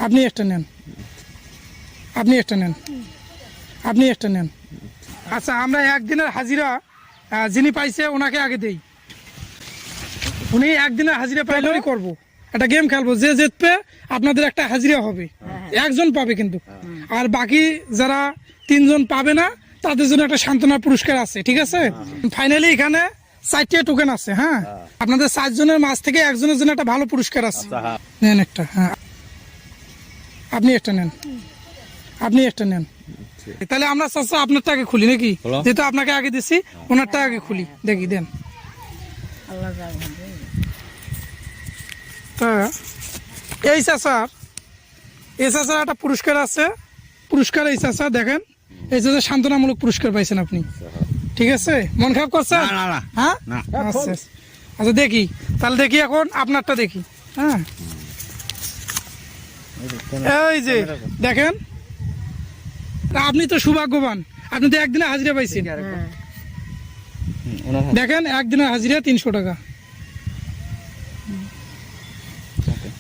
আপনি একটা নেন, আপনি একটা নেন, আপনি একটা নেন। আচ্ছা, আমরা একদিনের হাজিরা যিনি পাইছে ওনাকে আগে দেই। উনি একদিনের হাজিরা পাইলেই করবো, একটা গেম খেলবো, যে জিতবে আপনাদের একটা হাজিরা হবে, একজন পাবে কিন্তু। আর বাকি যারা তিনজন পাবে না তাদের জন্য একটা সান্ত্বনা পুরস্কার আছে, ঠিক আছে? ফাইনালি এখানে 4টে টোকেন আছে। হ্যাঁ, আপনাদের 4 জনের মাঝ থেকে একজনের জন্য একটা ভালো পুরস্কার আছে। নেন একটা। হ্যাঁ, আপনি একটা নেন, আপনি একটা নেন। তাহলে আমরা চাচা আপনারটা আগে খুলি নাকি? যেহেতু আপনাকে আগে দিচ্ছি, ওনারটা আগে খুলি, দেখি দেন। তা এই চাচার একটা পুরস্কার আছে। পুরস্কার এই চাচা দেখেন, এই চাচা সান্ত্বনামূলক পুরস্কার পাইছেন আপনি, ঠিক আছে? মন খারাপ করছেন? হ্যাঁ, আচ্ছা আচ্ছা, দেখি তাহলে, দেখি এখন আপনারটা দেখি। হ্যাঁ, এই যে দেখেন, আপনি তো সৌভাগ্যবান, আপনি তো একদিনে হাজিরা পাইছেন। দেখেন, একদিনের হাজিরা 300 টাকা।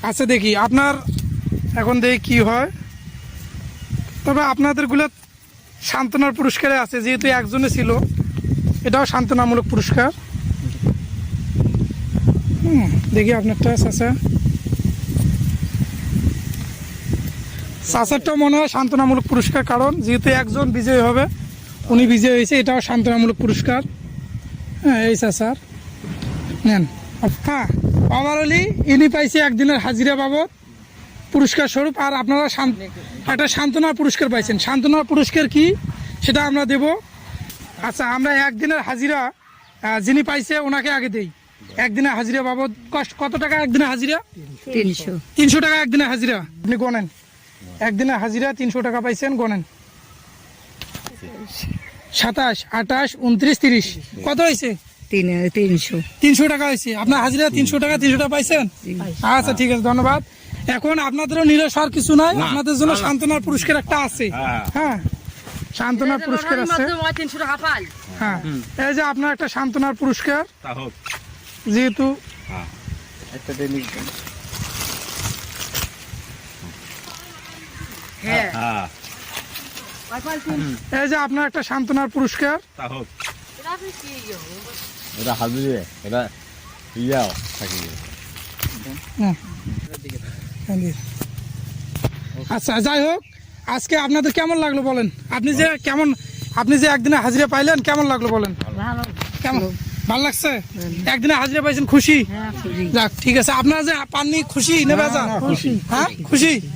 আচ্ছা, দেখি আপনার এখন দেখি কি হয়। তবে আপনাদের গুলো সান্ত্বনার পুরস্কারে আছে, যেহেতু একজনে ছিল, এটাও সান্ত্বনামূলক পুরস্কার। দেখি আপনারটা চাচা, চাচারটাও মনে হয় সান্ত্বনামূলক পুরস্কার, কারণ যেহেতু একজন বিজয়ী হবে, উনি বিজয়ী হয়েছে, এটাও সান্ত্বনামূলক পুরস্কার। হ্যাঁ, এই চাচার নেন। হ্যাঁ, ওভারঅলি ইনি পাইছে একদিনের হাজিরা বাবদ পুরস্কার স্বরূপ। আর আপনারা একটা সান্ত্বনা পুরস্কার পাইছেন। সান্ত্বনা পুরস্কার কি সেটা আমরা দেব। আচ্ছা, আমরা একদিনের হাজিরা যিনি পাইছে ওনাকে আগে দেই। একদিনের হাজিরা বাবদ কত টাকা? একদিনের হাজিরা 300 টাকা। একদিনের হাজিরা আপনি গণেন, একদিনের হাজিরা 300 টাকা পাইছেন, গণেন। 27, 28, 29, 30 কত হয়েছে? 300 টাকা হয়েছে। আপনার হাজিরা 300 টাকা, 300 টাকা পাইছেন। আচ্ছা, ঠিক আছে, ধন্যবাদ। এখন আপনাদেরও নিরাশ হওয়ার কিছু নাই, আপনাদের জন্য সান্ত্বনার পুরস্কার একটা আছে। হ্যাঁ, সান্ত্বনার পুরস্কার আছে। হ্যাঁ, এই যে আপনার একটা সান্ত্বনার পুরস্কার, যেহেতু এই যে আপনার একটা সান্ত্বনার পুরস্কার। আচ্ছা, যাই হোক, আজকে আপনাদের কেমন লাগলো বলেন? আপনি যে একদিনে হাজিরা পাইলেন, কেমন লাগলো বলেন? কেমন ভালো লাগছে? একদিনে হাজিরা পাইছেন, খুশি? যাক, ঠিক আছে। আপনারা যে পাননি, খুশি নেবে? হ্যাঁ, খুশি।